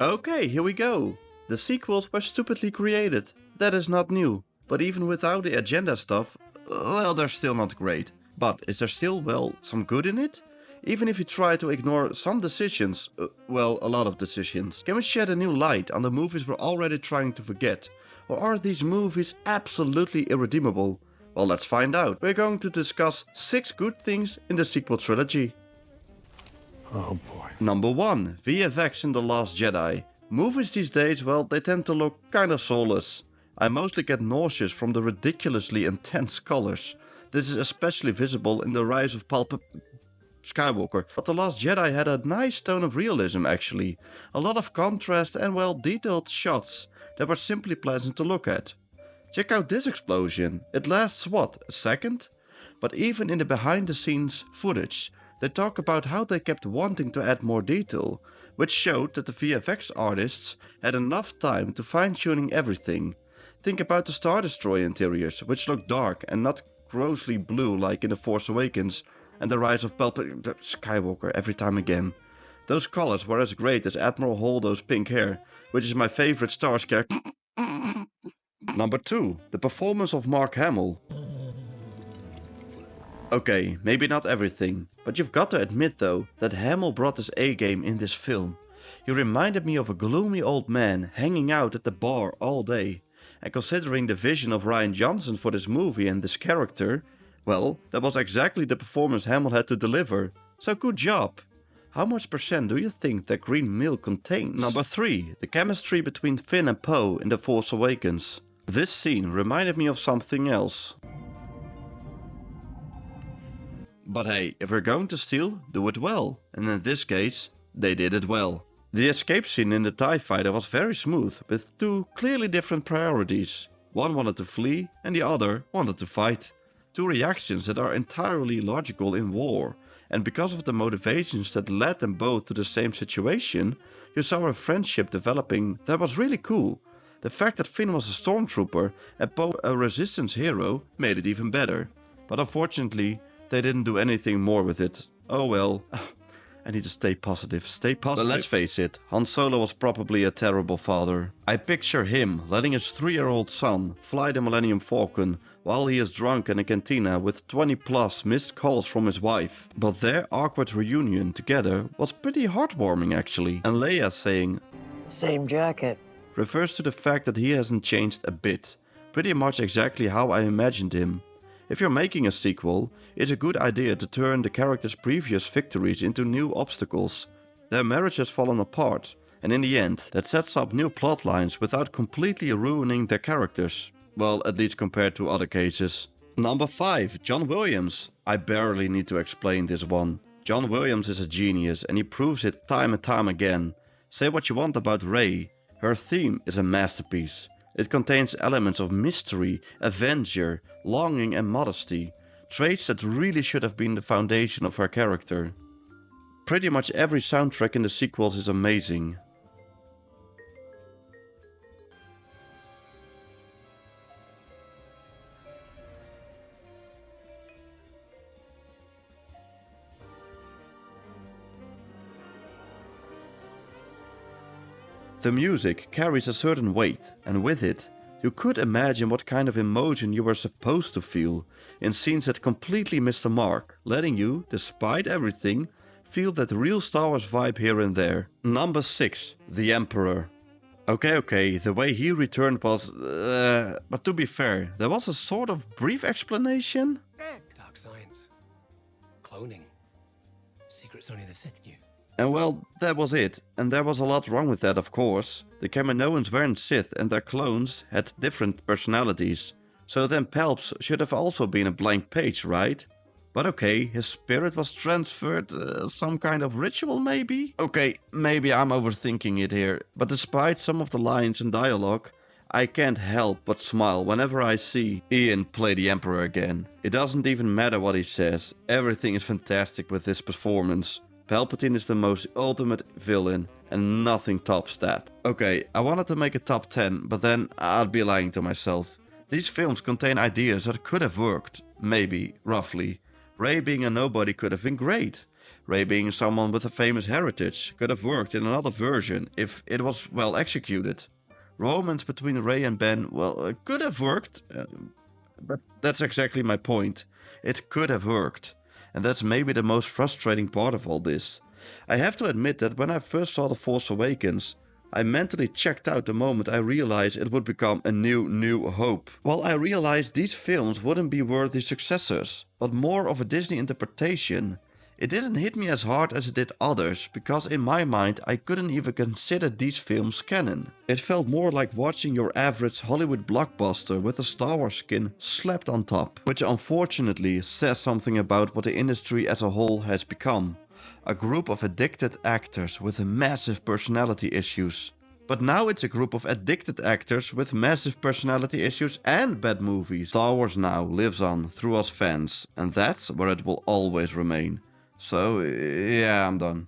Okay, here we go. The sequels were stupidly created. That is not new. But even without the agenda stuff, well, they're still not great. But is there still, well, some good in it? Even if you try to ignore some decisions, well, a lot of decisions, can we shed a new light on the movies we're already trying to forget? Or are these movies absolutely irredeemable? Well, let's find out. We're going to discuss 6 good things in the sequel trilogy. Oh boy. Number 1. VFX in The Last Jedi. Movies these days, well, they tend to look kind of soulless. I mostly get nauseous from the ridiculously intense colors. This is especially visible in The Rise of Skywalker, but The Last Jedi had a nice tone of realism actually. A lot of contrast and well detailed shots that were simply pleasant to look at. Check out this explosion. It lasts what, a second? But even in the behind the scenes footage, they talk about how they kept wanting to add more detail, which showed that the VFX artists had enough time to fine tuning everything. Think about the Star Destroyer interiors, which look dark and not grossly blue like in The Force Awakens and The Rise of Skywalker every time again. Those colors were as great as Admiral Holdo's pink hair, which is my favorite Star Wars character. Number 2. The performance of Mark Hamill. Okay, maybe not everything, but you've got to admit though that Hamill brought his A-game in this film. He reminded me of a gloomy old man hanging out at the bar all day, and considering the vision of Rian Johnson for this movie and this character, well, that was exactly the performance Hamill had to deliver, so good job. How much percent do you think that green milk contains? Number 3. The chemistry between Finn and Poe in The Force Awakens. This scene reminded me of something else. But hey, if we're going to steal, do it well. And in this case, they did it well. The escape scene in the TIE fighter was very smooth, with 2 clearly different priorities. One wanted to flee, and the other wanted to fight. 2 reactions that are entirely logical in war, and because of the motivations that led them both to the same situation, you saw a friendship developing that was really cool. The fact that Finn was a stormtrooper and Poe a resistance hero made it even better. But unfortunately, they didn't do anything more with it. Oh well. I need to stay positive, stay positive. But let's face it, Han Solo was probably a terrible father. I picture him letting his 3-year-old son fly the Millennium Falcon while he is drunk in a cantina with 20 plus missed calls from his wife. But their awkward reunion together was pretty heartwarming actually. And Leia saying, Same jacket. refers to the fact that he hasn't changed a bit. Pretty much exactly how I imagined him. If you're making a sequel, it's a good idea to turn the characters' previous victories into new obstacles. Their marriage has fallen apart, and in the end, that sets up new plot lines without completely ruining their characters. Well, at least compared to other cases. Number 5. John Williams. I barely need to explain this one. John Williams is a genius, and he proves it time and time again. Say what you want about Rey, her theme is a masterpiece. It contains elements of mystery, adventure, longing and modesty, traits that really should have been the foundation of her character. Pretty much every soundtrack in the sequels is amazing. The music carries a certain weight, and with it, you could imagine what kind of emotion you were supposed to feel in scenes that completely missed the mark, letting you, despite everything, feel that real Star Wars vibe here and there. Number 6. The Emperor. Okay, the way he returned was... but to be fair, there was a sort of brief explanation? Dark science. Cloning. Secrets only the Sith knew. And well, that was it. And there was a lot wrong with that, of course. The Kaminoans weren't Sith and their clones had different personalities. So then Palps should have also been a blank page, right? But okay, his spirit was transferred, some kind of ritual maybe? Okay, maybe I'm overthinking it here. But despite some of the lines and dialogue, I can't help but smile whenever I see Ian play the Emperor again. It doesn't even matter what he says, everything is fantastic with this performance. Palpatine is the most ultimate villain, and nothing tops that. Okay, I wanted to make a top 10, but then I'd be lying to myself. These films contain ideas that could have worked, maybe, roughly. Rey being a nobody could have been great. Rey being someone with a famous heritage could have worked in another version if it was well executed. Romance between Rey and Ben, well, it could have worked, but that's exactly my point. It could have worked. And that's maybe the most frustrating part of all this. I have to admit that when I first saw The Force Awakens, I mentally checked out the moment I realized it would become a new Hope. Well, I realized these films wouldn't be worthy successors, but more of a Disney interpretation. It didn't hit me as hard as it did others, because in my mind I couldn't even consider these films canon. It felt more like watching your average Hollywood blockbuster with a Star Wars skin slapped on top, which unfortunately says something about what the industry as a whole has become. A group of addicted actors with massive personality issues. But now it's a group of addicted actors with massive personality issues and bad movies. Star Wars now lives on through us fans, and that's where it will always remain. So, yeah, I'm done.